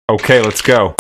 Okay, let's go.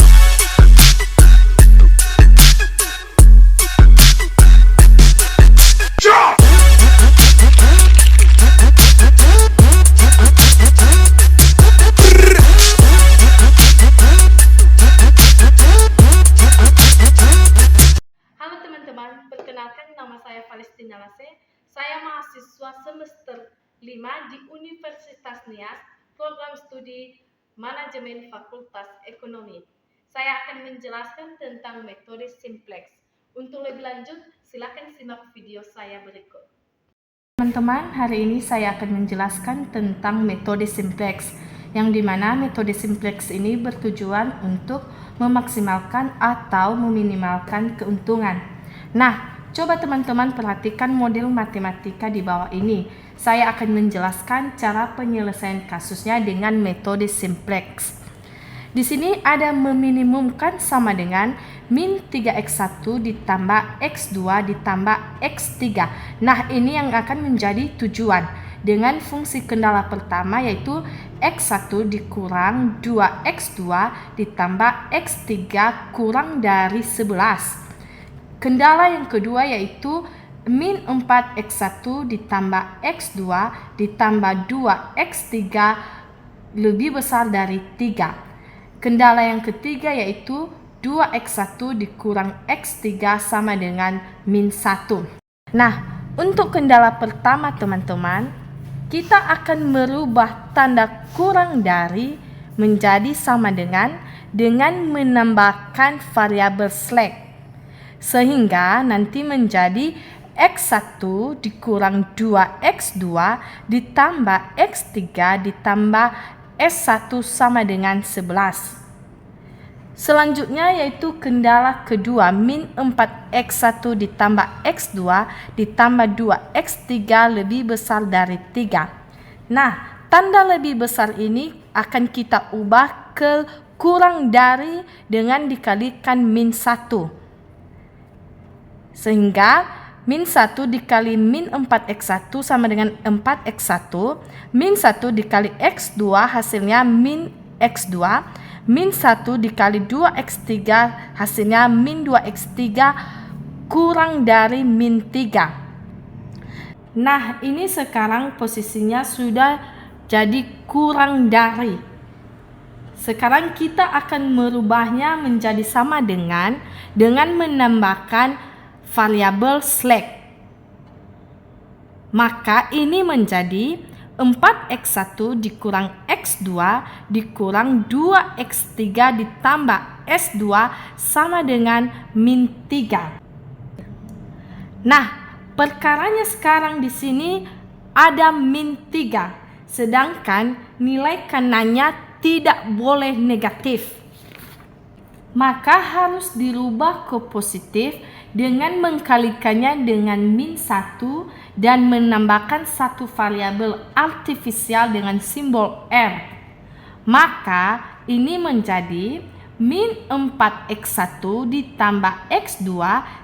Halo teman-teman, perkenalkan nama saya Palestina Lase. Saya mahasiswa semester 5 di Universitas Nias, program studi Manajemen Fakultas Ekonomi. Saya akan menjelaskan tentang metode simplex. Untuk lebih lanjut, silakan simak video saya berikut. Teman-teman, hari ini saya akan menjelaskan tentang metode simplex, yang dimana metode simplex ini bertujuan untuk memaksimalkan atau meminimalkan keuntungan. Nah, coba teman-teman perhatikan model matematika di bawah ini. Saya akan menjelaskan cara penyelesaian kasusnya dengan metode simplex. Di sini ada meminimumkan sama dengan min 3x1 ditambah x2 ditambah x3. Nah, ini yang akan menjadi tujuan dengan fungsi kendala pertama, yaitu x1 dikurang 2x2 ditambah x3 kurang dari 11. Kendala yang kedua yaitu min 4x1 ditambah x2 ditambah 2x3 lebih besar dari 3. Kendala yang ketiga yaitu 2x1 dikurang x3 sama dengan min 1. Nah, untuk kendala pertama teman-teman, kita akan merubah tanda kurang dari menjadi sama dengan menambahkan variabel slack. Sehingga nanti menjadi x1 dikurang 2x2 ditambah x3 ditambah s1 sama dengan 11. Selanjutnya yaitu kendala kedua, min 4x1 ditambah x2 ditambah 2x3 lebih besar dari 3. Nah, tanda lebih besar ini akan kita ubah ke kurang dari dengan dikalikan min 1. Sehingga min 1 dikali min 4x1 sama dengan 4x1. Min 1 dikali x2 hasilnya min x2. Min 1 dikali 2x3 hasilnya min 2x3 kurang dari min 3. Nah, ini sekarang posisinya sudah jadi kurang dari. Sekarang kita akan merubahnya menjadi sama dengan menambahkan variabel slack. Maka ini menjadi 4x1 dikurang x2 dikurang 2x3 ditambah s2 sama dengan min 3. Nah, perkaranya sekarang di sini ada min 3, sedangkan nilai kanannya tidak boleh negatif. Maka harus dirubah ke positif dengan mengkalikannya dengan min 1 dan menambahkan satu variabel artifisial dengan simbol R. Maka ini menjadi min 4x1 ditambah x2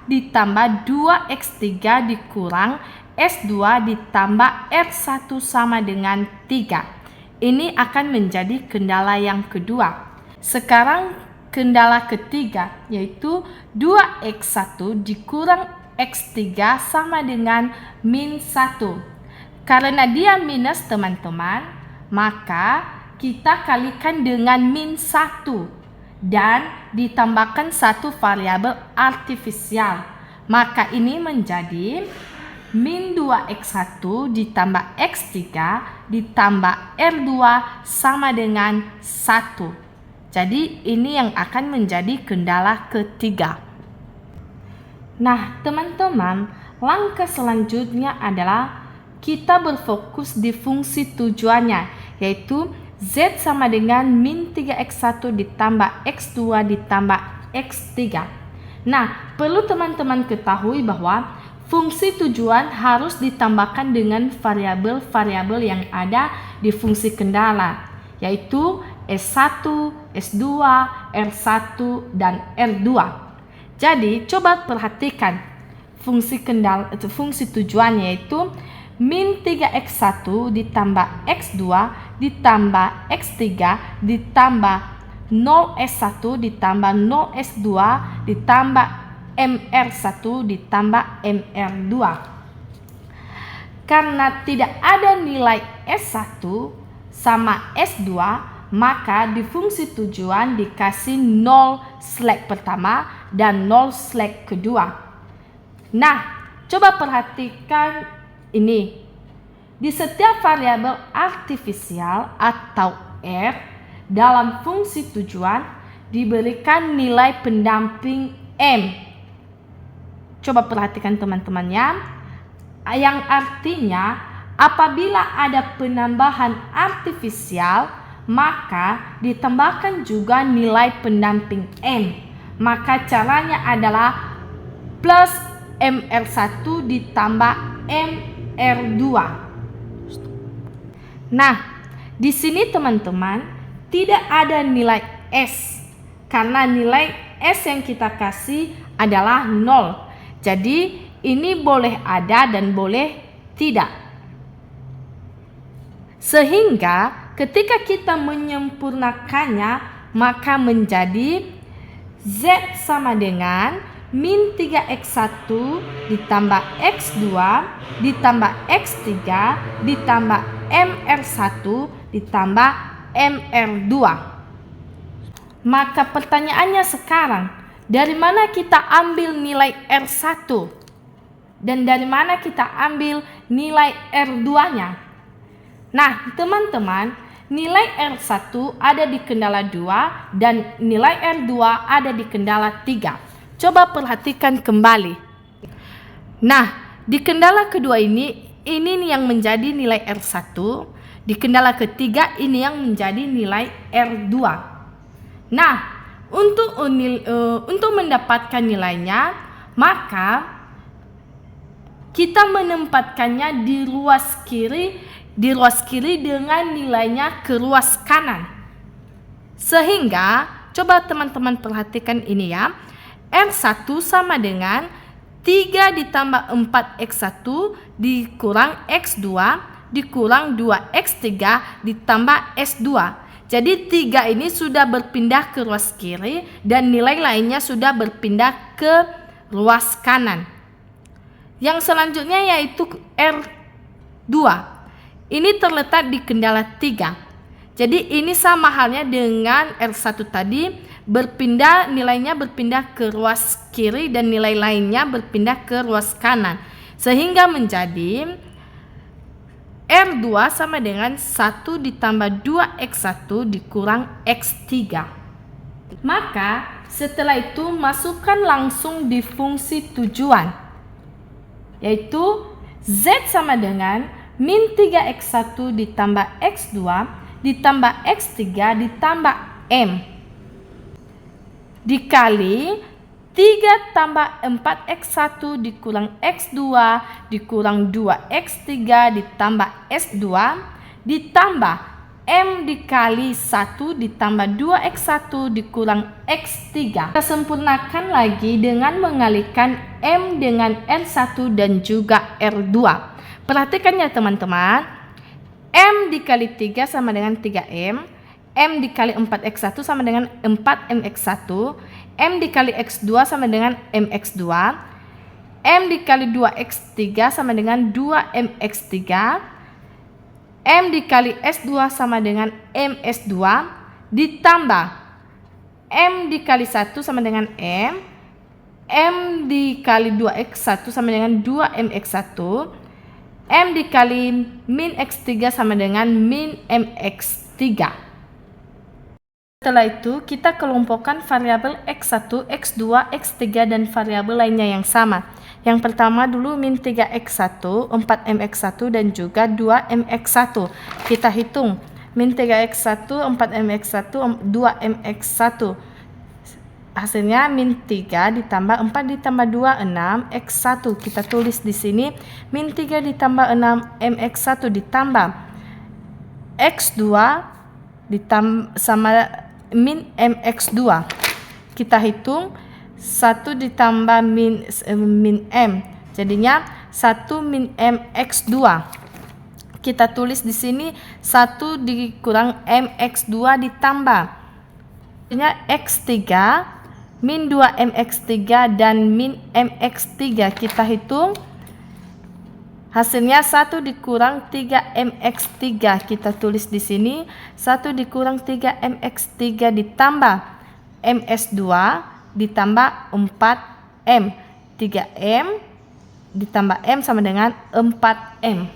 ditambah 2x3 dikurang s2 ditambah r1 sama dengan 3. Ini akan menjadi kendala yang kedua. Sekarang kendala ketiga yaitu 2x1 dikurang x3 sama dengan min 1. Karena dia minus teman-teman, maka kita kalikan dengan min 1 dan ditambahkan satu variabel artifisial. Maka ini menjadi min 2x1 ditambah x3 ditambah r2 sama dengan 1. Jadi ini yang akan menjadi kendala ketiga. Nah, teman-teman, langkah selanjutnya adalah kita berfokus di fungsi tujuannya, yaitu z sama dengan min 3x1 ditambah x2 ditambah x3. Nah, perlu teman-teman ketahui bahwa fungsi tujuan harus ditambahkan dengan variabel-variabel yang ada di fungsi kendala, yaitu S1, S2, R1, dan R2. Jadi, coba perhatikan fungsi tujuan yaitu min 3x1 ditambah x2 ditambah x3 ditambah 0S1 ditambah 0S2 ditambah MR1 ditambah MR2. Karena tidak ada nilai S1 sama S2, maka di fungsi tujuan dikasih 0 slash pertama dan 0 slash kedua. Nah, coba perhatikan ini. Di setiap variabel artifisial atau R dalam fungsi tujuan diberikan nilai pendamping M. Coba perhatikan teman-temannya, yang artinya apabila ada penambahan artifisial, maka ditambahkan juga nilai pendamping M. Maka caranya adalah plus MR1 ditambah MR2. Nah, di sini teman-teman tidak ada nilai S, karena nilai S yang kita kasih adalah 0. Jadi ini boleh ada dan boleh tidak. Sehingga ketika kita menyempurnakannya, maka menjadi Z sama dengan min 3X1 ditambah X2 ditambah X3 ditambah MR1 ditambah MR2. Maka pertanyaannya sekarang, dari mana kita ambil nilai R1 dan dari mana kita ambil nilai R2-nya? Nah, teman-teman, nilai R1 ada di kendala 2 dan nilai R2 ada di kendala 3. Coba perhatikan kembali. Nah, di kendala kedua ini yang menjadi nilai R1. Di kendala ketiga ini yang menjadi nilai R2. Nah, untuk mendapatkan nilainya, maka kita menempatkannya di ruas kiri dengan nilainya ke ruas kanan. Sehingga, coba teman-teman perhatikan ini ya. R1 sama dengan 3 ditambah 4X1 dikurang X2 dikurang 2X3 ditambah S2. Jadi 3 ini sudah berpindah ke ruas kiri dan nilai lainnya sudah berpindah ke ruas kanan. Yang selanjutnya yaitu R2. Ini terletak di kendala 3. Jadi ini sama halnya dengan R1 tadi, nilainya berpindah ke ruas kiri dan nilai lainnya berpindah ke ruas kanan. Sehingga menjadi R2 sama dengan 1 ditambah 2X1 dikurang X3. Maka setelah itu masukkan langsung di fungsi tujuan, yaitu Z sama dengan min 3X1 ditambah X2 ditambah X3 ditambah M dikali 3 tambah 4X1 dikurang X2 dikurang 2X3 ditambah S2 ditambah M dikali 1 ditambah 2X1 dikurang X3. Kita sempurnakan lagi dengan mengalihkan M dengan R1 dan juga R2. Perhatikan ya teman-teman. M dikali 3 sama dengan 3M. M dikali 4X1 sama dengan 4MX1. M dikali X2 sama dengan MX2. M dikali 2X3 sama dengan 2MX3. M dikali S2 sama dengan MS2. Ditambah M dikali 1 sama dengan M. M dikali 2X1 sama dengan 2MX1. M dikali min X3 sama dengan min MX3. Setelah itu, kita kelompokkan variabel X1, X2, X3, dan variabel lainnya yang sama. Yang pertama dulu min 3X1, 4MX1, dan juga 2MX1. Kita hitung. Min 3X1, 4MX1, 2MX1. Hasilnya min 3 ditambah 4 ditambah 2, 6X1. Kita tulis di sini. Min 3 ditambah 6MX1 ditambah X2 sama min MX2. Kita hitung 1 ditambah min M. Jadinya 1 min MX2. Kita tulis di sini 1 dikurang MX2 ditambah X3 min 2MX3 dan min MX3 kita hitung. Hasilnya 1 dikurang 3MX3 kita tulis di sini. 1 dikurang 3MX3 ditambah MS2 ditambah 4M. 3M ditambah M sama dengan 4M.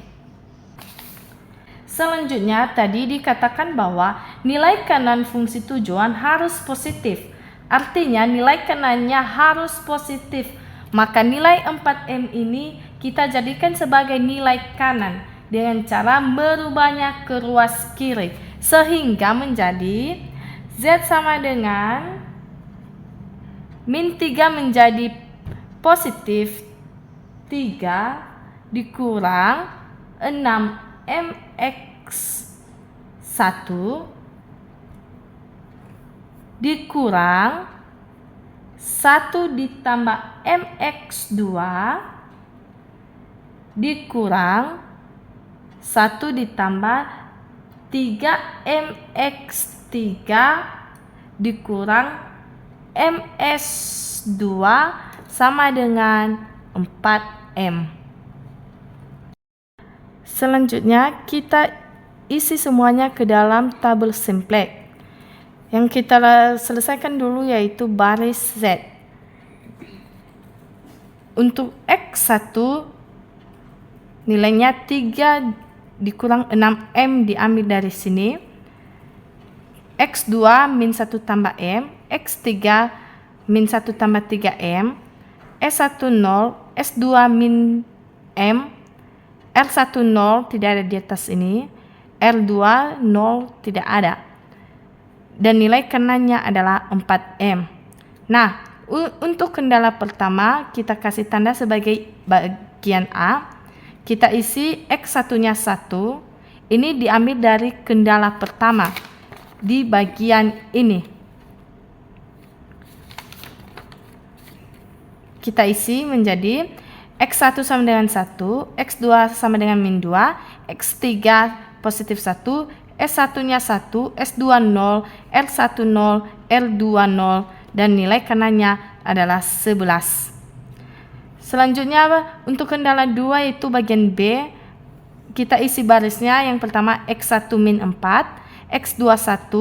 Selanjutnya tadi dikatakan bahwa nilai kanan fungsi tujuan harus positif. Artinya nilai kanannya harus positif. Maka nilai 4M ini kita jadikan sebagai nilai kanan dengan cara merubahnya ke ruas kiri. Sehingga menjadi Z sama dengan min 3 menjadi positif 3 dikurang 6MX1 dikurang 1 ditambah MX2 dikurang 1 ditambah 3MX3 dikurang MS2 sama dengan 4M. Selanjutnya kita isi semuanya ke dalam tabel simplex. Yang kita selesaikan dulu yaitu baris Z. Untuk X1 nilainya 3 dikurang 6M diambil dari sini. X2 min 1 tambah M. X3 min 1 tambah 3M. S1 0. S2 min M. R1 0 tidak ada di atas ini. R2 0 tidak ada. Dan nilai kanannya adalah 4M. Nah, untuk kendala pertama kita kasih tanda sebagai bagian A. Kita isi X1-nya 1. Ini diambil dari kendala pertama di bagian ini. Kita isi menjadi X1 sama dengan 1, X2 sama dengan min 2, X3 positif 1, S1-nya 1, S2 0, R1 0, R2 0, dan nilai kanannya adalah 11. Selanjutnya untuk kendala 2 yaitu bagian B. Kita isi barisnya yang pertama X1 min 4, X2 1,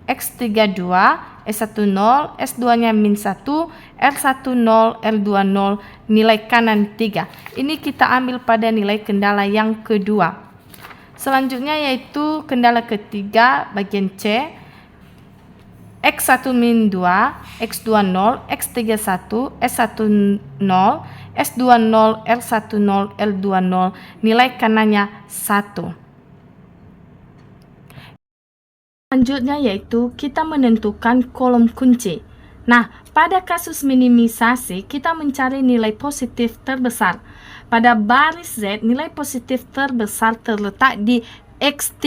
X3 2, S1 0, S2-nya min 1, R1 0, R2 0, nilai kanan 3. Ini kita ambil pada nilai kendala yang kedua. Selanjutnya yaitu kendala ketiga bagian C. X1 min 2, X2 0, X3 1, S1 0, S2 0, R1 0, L2 0, nilai kanannya 1. Selanjutnya yaitu kita menentukan kolom kunci. Nah, pada kasus minimisasi kita mencari nilai positif terbesar. Pada baris Z, nilai positif terbesar terletak di X3.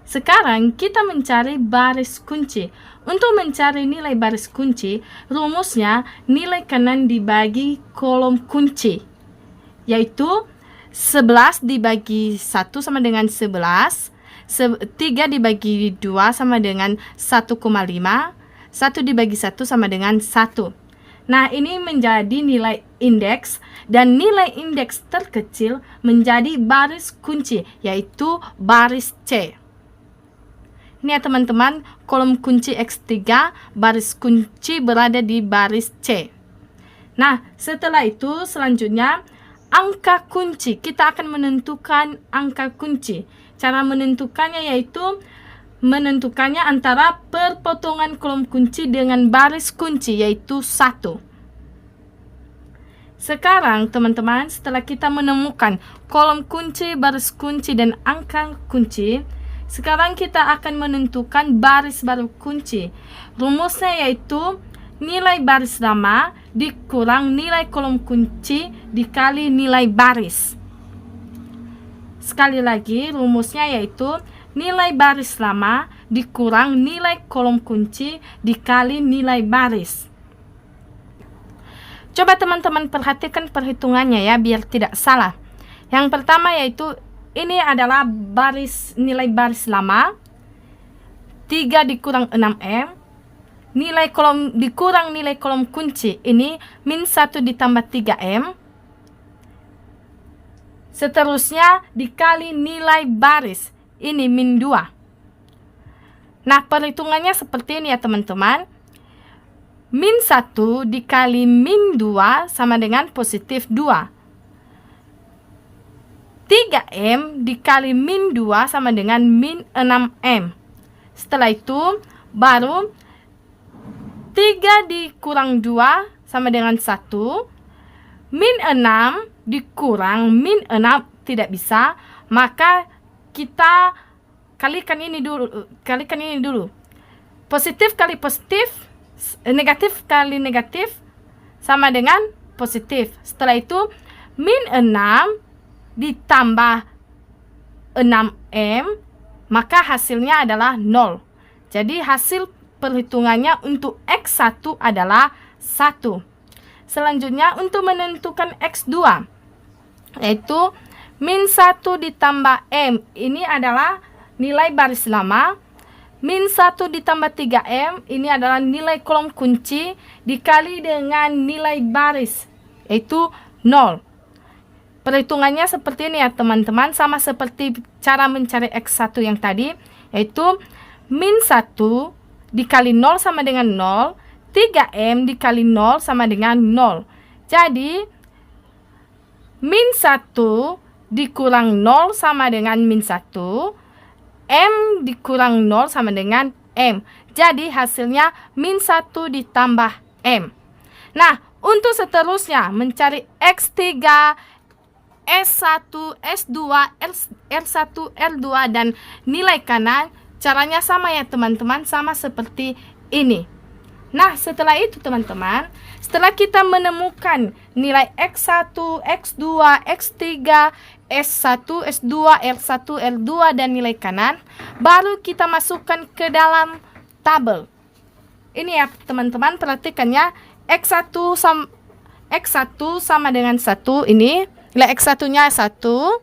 Sekarang kita mencari baris kunci. Untuk mencari nilai baris kunci, rumusnya nilai kanan dibagi kolom kunci, yaitu 11 dibagi 1 sama dengan 11, 3 dibagi 2 sama dengan 1,5, 1 dibagi 1 sama dengan 1. Nah, ini menjadi nilai indeks, dan nilai indeks terkecil menjadi baris kunci, yaitu baris C. Ini ya teman-teman, kolom kunci X3, baris kunci berada di baris C. Nah, setelah itu selanjutnya angka kunci. Kita akan menentukan angka kunci. Cara menentukannya yaitu menentukannya antara perpotongan kolom kunci dengan baris kunci, yaitu 1. Sekarang teman-teman, setelah kita menemukan kolom kunci, baris kunci, dan angka kunci, sekarang kita akan menentukan baris baru kunci. Rumusnya yaitu nilai baris lama dikurang nilai kolom kunci dikali nilai baris. Sekali lagi, rumusnya yaitu nilai baris lama dikurang nilai kolom kunci dikali nilai baris. Coba teman-teman perhatikan perhitungannya ya, biar tidak salah. Yang pertama yaitu ini adalah nilai baris lama. 3 dikurang 6M, nilai kolom dikurang nilai kolom kunci, ini min 1 ditambah 3M. Seterusnya dikali nilai baris, ini min 2. Nah, perhitungannya seperti ini ya teman-teman. Min 1 dikali min 2 sama dengan positif 2. 3M dikali min 2 sama dengan min 6M. Setelah itu, baru 3 dikurang 2 sama dengan 1. Min 6 dikurang min 6 tidak bisa, maka kita kalikan ini dulu. Positif kali positif, negatif kali negatif sama dengan positif. Setelah itu min 6 ditambah 6M, maka hasilnya adalah 0. Jadi hasil perhitungannya untuk X1 adalah 1. Selanjutnya untuk menentukan X2, yaitu min 1 ditambah M, ini adalah nilai baris lama. Min 1 ditambah 3M, ini adalah nilai kolom kunci dikali dengan nilai baris, yaitu 0. Perhitungannya seperti ini ya teman-teman, sama seperti cara mencari X1 yang tadi, yaitu min 1 dikali 0 sama dengan 0, 3M dikali 0 sama dengan 0. Jadi, min 1 dikurang 0 sama dengan min 1. M dikurang 0 sama dengan M. Jadi, hasilnya min 1 ditambah M. Nah, untuk seterusnya mencari X3, S1, S2, R1, R2, dan nilai kanan, caranya sama ya teman-teman, sama seperti ini. Nah, setelah itu teman-teman, setelah kita menemukan nilai X1, X2, X3, S1, S2, R1, R2, dan nilai kanan, baru kita masukkan ke dalam tabel. Ini ya teman-teman, perhatikannya. X1 sama dengan 1, ini nilai X1-nya 1.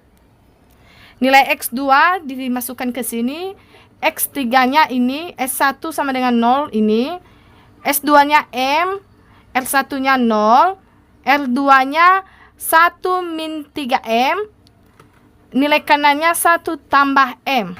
Nilai X2 dimasukkan ke sini. X3-nya ini, S1 sama dengan 0 ini. S2-nya M, R1-nya 0, R2-nya 1 min 3M, nilai kanannya 1 tambah M.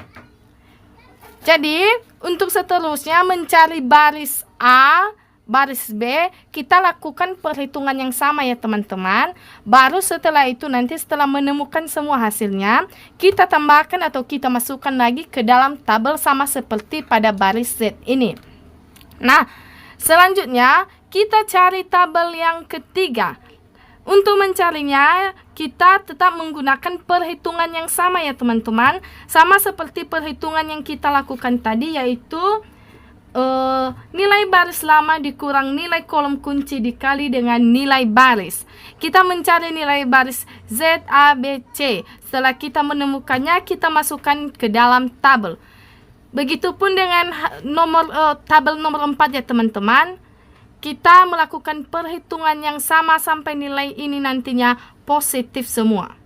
Jadi, untuk seterusnya mencari baris A, baris B, kita lakukan perhitungan yang sama ya teman-teman. Baru setelah itu nanti setelah menemukan semua hasilnya, kita tambahkan atau kita masukkan lagi ke dalam tabel sama seperti pada baris Z ini. Nah, selanjutnya kita cari tabel yang ketiga. Untuk mencarinya, kita tetap menggunakan perhitungan yang sama ya teman-teman. Sama seperti perhitungan yang kita lakukan tadi, yaitu nilai baris lama dikurang nilai kolom kunci dikali dengan nilai baris. Kita mencari nilai baris Z, A, B, C. Setelah kita menemukannya, kita masukkan ke dalam tabel. Begitupun dengan tabel nomor 4 ya teman-teman. Kita melakukan perhitungan yang sama sampai nilai ini nantinya positif semua.